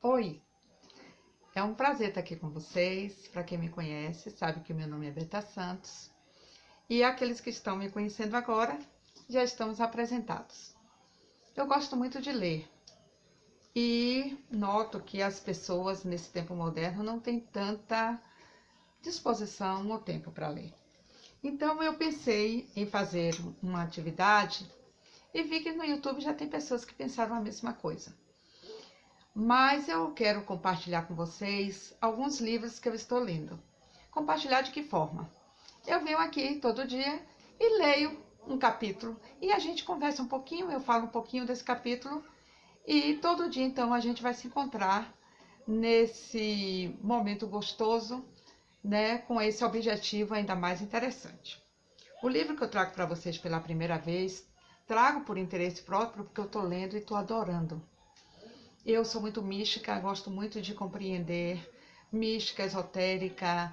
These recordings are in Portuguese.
Oi, é um prazer estar aqui com vocês. Para quem me conhece, sabe que o meu nome é Beta Santos. E aqueles que estão me conhecendo agora, já estamos apresentados. Eu gosto muito de ler. E noto que as pessoas nesse tempo moderno não têm tanta disposição ou tempo para ler. Então eu pensei em fazer uma atividade e vi que no YouTube já tem pessoas que pensaram a mesma coisa. Mas eu quero compartilhar com vocês alguns livros que eu estou lendo. Compartilhar de que forma? Eu venho aqui todo dia e leio um capítulo e a gente conversa um pouquinho, eu falo um pouquinho desse capítulo e todo dia então a gente vai se encontrar nesse momento gostoso, né, com esse objetivo ainda mais interessante. O livro que eu trago para vocês pela primeira vez, trago por interesse próprio porque eu estou lendo e estou adorando. Eu sou muito mística, gosto muito de compreender, mística, esotérica,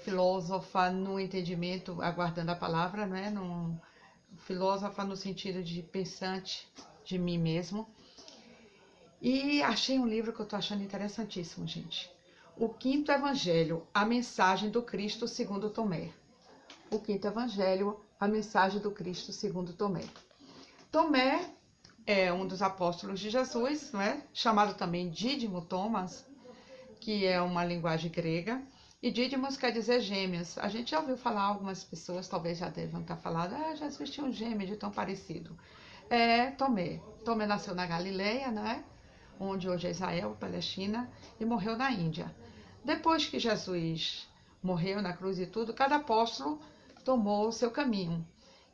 filósofa no entendimento, aguardando a palavra, né? Filósofa no sentido de pensante de mim mesmo. E achei um livro que eu estou achando interessantíssimo, gente. O Quinto Evangelho, a mensagem do Cristo segundo Tomé. O Quinto Evangelho, a mensagem do Cristo segundo Tomé. Tomé é um dos apóstolos de Jesus, não é? Chamado também Dídimo Thomas, que é uma linguagem grega. E Dídimos quer dizer gêmeos. A gente já ouviu falar, algumas pessoas talvez já devam estar falando, Jesus tinha um gêmeo de tão parecido. É Tomé. Tomé nasceu na Galileia, né? Onde hoje é Israel, Palestina, e morreu na Índia. Depois que Jesus morreu na cruz e tudo, cada apóstolo tomou o seu caminho.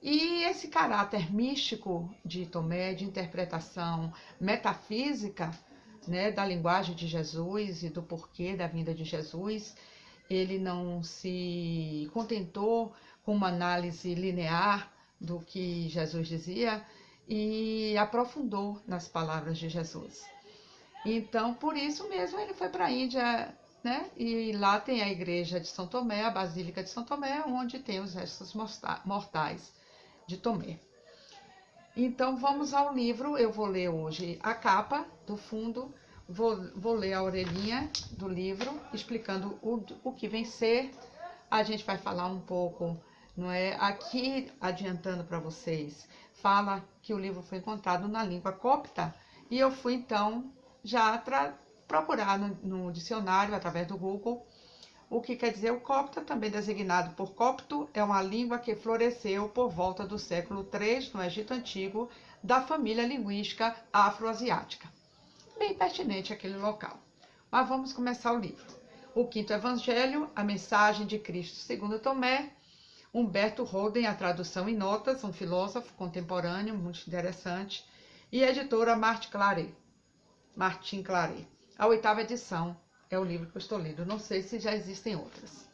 E esse caráter místico de Tomé, de interpretação metafísica, né, da linguagem de Jesus e do porquê da vinda de Jesus, ele não se contentou com uma análise linear do que Jesus dizia e aprofundou nas palavras de Jesus. Então, por isso mesmo, ele foi para a Índia, né? E lá tem a igreja de São Tomé, a Basílica de São Tomé, onde tem os restos mortais de Tomé. Então vamos ao livro. Eu vou ler hoje a capa do fundo, vou ler a orelhinha do livro, explicando o que vem ser. A gente vai falar um pouco, não é? Aqui, adiantando para vocês, fala que o livro foi encontrado na língua copta, e eu fui então já procurar no dicionário, através do Google, o que quer dizer o copta, também designado por copto, é uma língua que floresceu por volta do século III no Egito Antigo, da família linguística afroasiática. Bem pertinente aquele local. Mas vamos começar o livro. O Quinto Evangelho, a mensagem de Cristo segundo Tomé, Humberto Roden, a tradução em notas, um filósofo contemporâneo muito interessante, e a editora Martin Claret. A 8ª edição. É o livro que eu estou lendo. Não sei se já existem outras.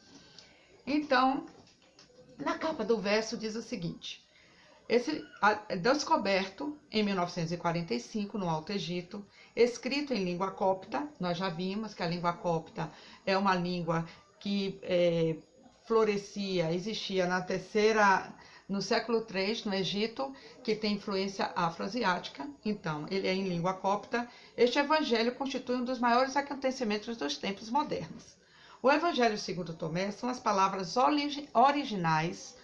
Então, na capa do verso diz o seguinte. Descoberto em 1945 no Alto Egito, escrito em língua copta. Nós já vimos que a língua copta é uma língua que existia no século III, no Egito, que tem influência afroasiática. Então, ele é em língua copta. Este evangelho constitui um dos maiores acontecimentos dos tempos modernos. O evangelho segundo Tomé são as palavras originais.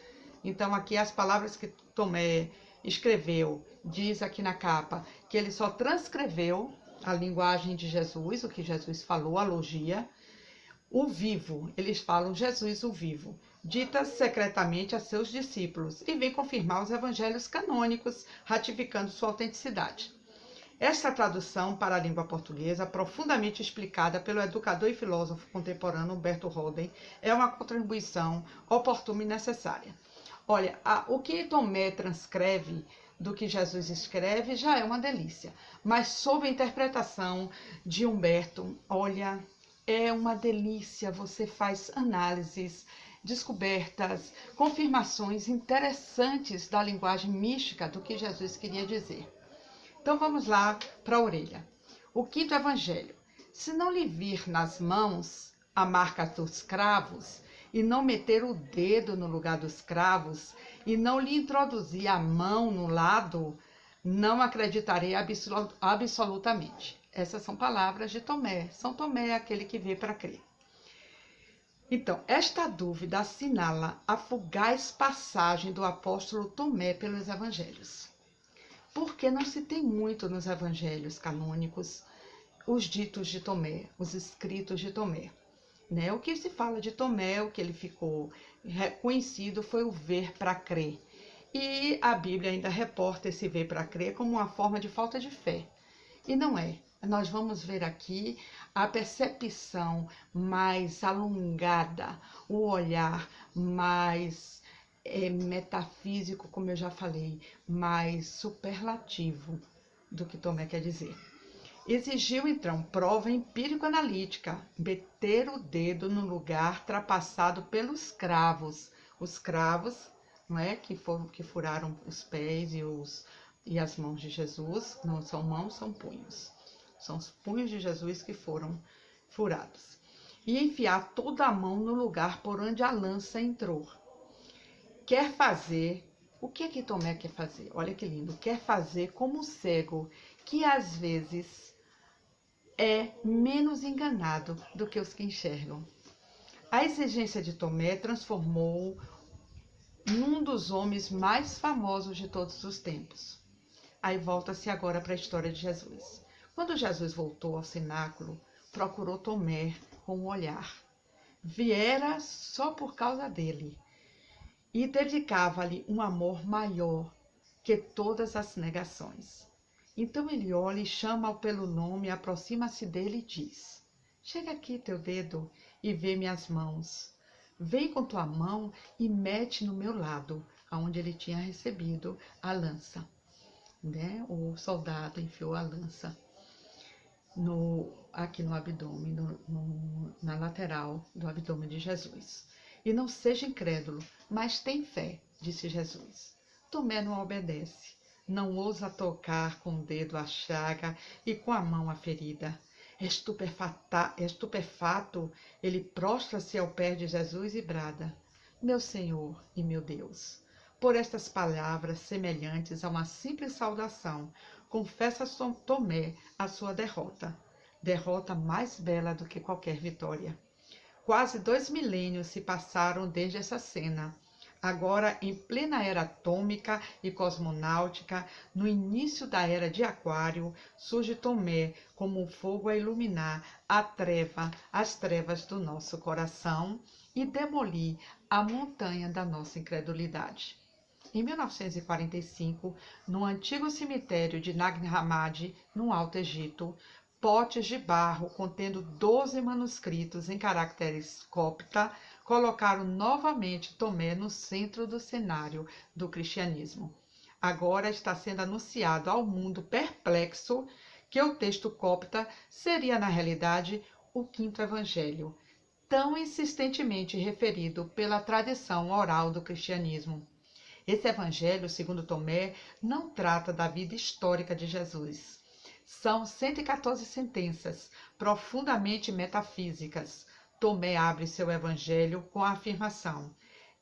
Então, aqui as palavras que Tomé escreveu, diz aqui na capa, que ele só transcreveu a linguagem de Jesus, o que Jesus falou, a logia. O vivo, eles falam Jesus o vivo, ditas secretamente a seus discípulos, e vem confirmar os evangelhos canônicos, ratificando sua autenticidade. Esta tradução para a língua portuguesa, profundamente explicada pelo educador e filósofo contemporâneo Humberto Roden, é uma contribuição oportuna e necessária. Olha, o que Tomé transcreve do que Jesus escreve já é uma delícia, mas sob a interpretação de Humberto, olha, é uma delícia. Você faz análises, descobertas, confirmações interessantes da linguagem mística do que Jesus queria dizer. Então vamos lá para a orelha. O Quinto Evangelho. Se não lhe vir nas mãos a marca dos cravos, e não meter o dedo no lugar dos cravos, e não lhe introduzir a mão no lado, não acreditarei absolutamente. Essas são palavras de Tomé. São Tomé é aquele que vê para crer. Então, esta dúvida assinala a fugaz passagem do apóstolo Tomé pelos evangelhos. Porque não se tem muito nos evangelhos canônicos os ditos de Tomé, os escritos de Tomé. Né? O que se fala de Tomé, o que ele ficou conhecido foi o ver para crer. E a Bíblia ainda reporta esse ver para crer como uma forma de falta de fé. E não é. Nós vamos ver aqui a percepção mais alongada, o olhar mais metafísico, como eu já falei, mais superlativo do que Tomé quer dizer. Exigiu, então, prova empírico-analítica, meter o dedo no lugar trapassado pelos cravos. Os cravos, não é, que furaram os pés e as mãos de Jesus, não são mãos, são punhos. São os punhos de Jesus que foram furados. E enfiar toda a mão no lugar por onde a lança entrou. Quer fazer, o que é que Tomé quer fazer? Olha que lindo, quer fazer como o cego, que às vezes é menos enganado do que os que enxergam. A exigência de Tomé transformou num dos homens mais famosos de todos os tempos. Aí volta-se agora para a história de Jesus. Quando Jesus voltou ao cenáculo, procurou Tomé com o olhar. Viera só por causa dele e dedicava-lhe um amor maior que todas as negações. Então ele olha e chama-o pelo nome, aproxima-se dele e diz: chega aqui teu dedo e vê minhas mãos. Vem com tua mão e mete no meu lado, aonde ele tinha recebido a lança. Né? O soldado enfiou a lança aqui no abdômen, na lateral do abdômen de Jesus. E não seja incrédulo, mas tem fé, disse Jesus. Tomé não obedece, não ousa tocar com o dedo a chaga e com a mão a ferida. Estupefato, ele prostra-se ao pé de Jesus e brada: meu Senhor e meu Deus. Por estas palavras, semelhantes a uma simples saudação, confessa Tomé a sua derrota. Derrota mais bela do que qualquer vitória. Quase 2 milênios se passaram desde essa cena. Agora, em plena era atômica e cosmonáutica, no início da era de Aquário, surge Tomé como um fogo a iluminar as trevas do nosso coração e demolir a montanha da nossa incredulidade. Em 1945, no antigo cemitério de Nag Hammadi, no Alto Egito, potes de barro contendo 12 manuscritos em caracteres copta colocaram novamente Tomé no centro do cenário do cristianismo. Agora está sendo anunciado ao mundo perplexo que o texto copta seria, na realidade, o quinto evangelho, tão insistentemente referido pela tradição oral do cristianismo. Esse evangelho, segundo Tomé, não trata da vida histórica de Jesus. São 114 sentenças, profundamente metafísicas. Tomé abre seu evangelho com a afirmação: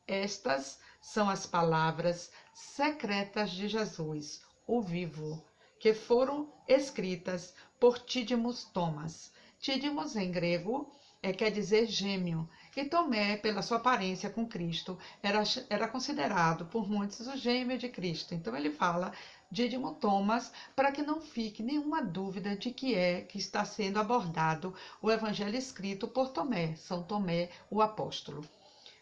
estas são as palavras secretas de Jesus, o vivo, que foram escritas por Dídimos Thomas. Dídimos, em grego, quer dizer gêmeo, e Tomé, pela sua aparência com Cristo, era considerado por muitos o gêmeo de Cristo. Então ele fala Dídimo Thomas para que não fique nenhuma dúvida de que está sendo abordado o evangelho escrito por Tomé, São Tomé, o apóstolo.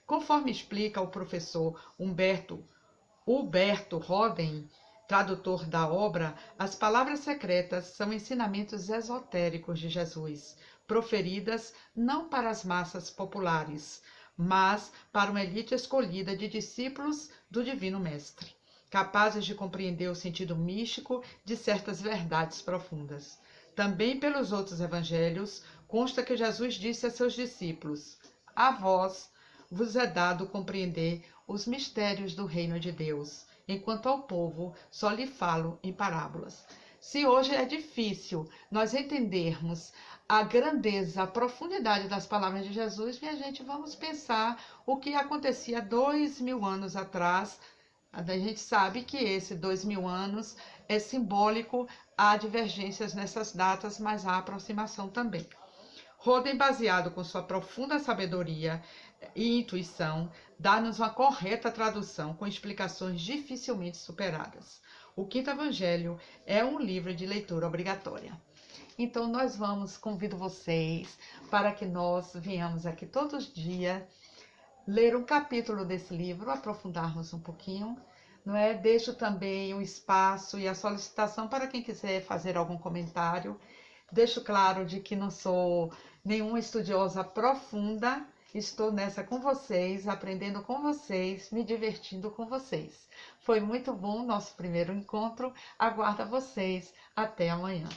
Conforme explica o professor Huberto Roden, tradutor da obra, as palavras secretas são ensinamentos esotéricos de Jesus, proferidas não para as massas populares, mas para uma elite escolhida de discípulos do Divino Mestre, capazes de compreender o sentido místico de certas verdades profundas. Também pelos outros evangelhos, consta que Jesus disse a seus discípulos: a vós vos é dado compreender os mistérios do reino de Deus, enquanto ao povo só lhe falo em parábolas. Se hoje é difícil nós entendermos a grandeza, a profundidade das palavras de Jesus, minha gente, vamos pensar o que acontecia 2000 anos atrás. A gente sabe que esse 2000 anos é simbólico há divergências nessas datas, mas há aproximação também. Roden, baseado com sua profunda sabedoria e intuição, dá-nos uma correta tradução com explicações dificilmente superadas. O Quinto Evangelho é um livro de leitura obrigatória. Então, convido vocês para que nós venhamos aqui todos os dias ler um capítulo desse livro, aprofundarmos um pouquinho, não é? Deixo também o espaço e a solicitação para quem quiser fazer algum comentário. Deixo claro de que não sou nenhuma estudiosa profunda, estou nessa com vocês, aprendendo com vocês, me divertindo com vocês. Foi muito bom o nosso primeiro encontro, aguardo vocês, até amanhã.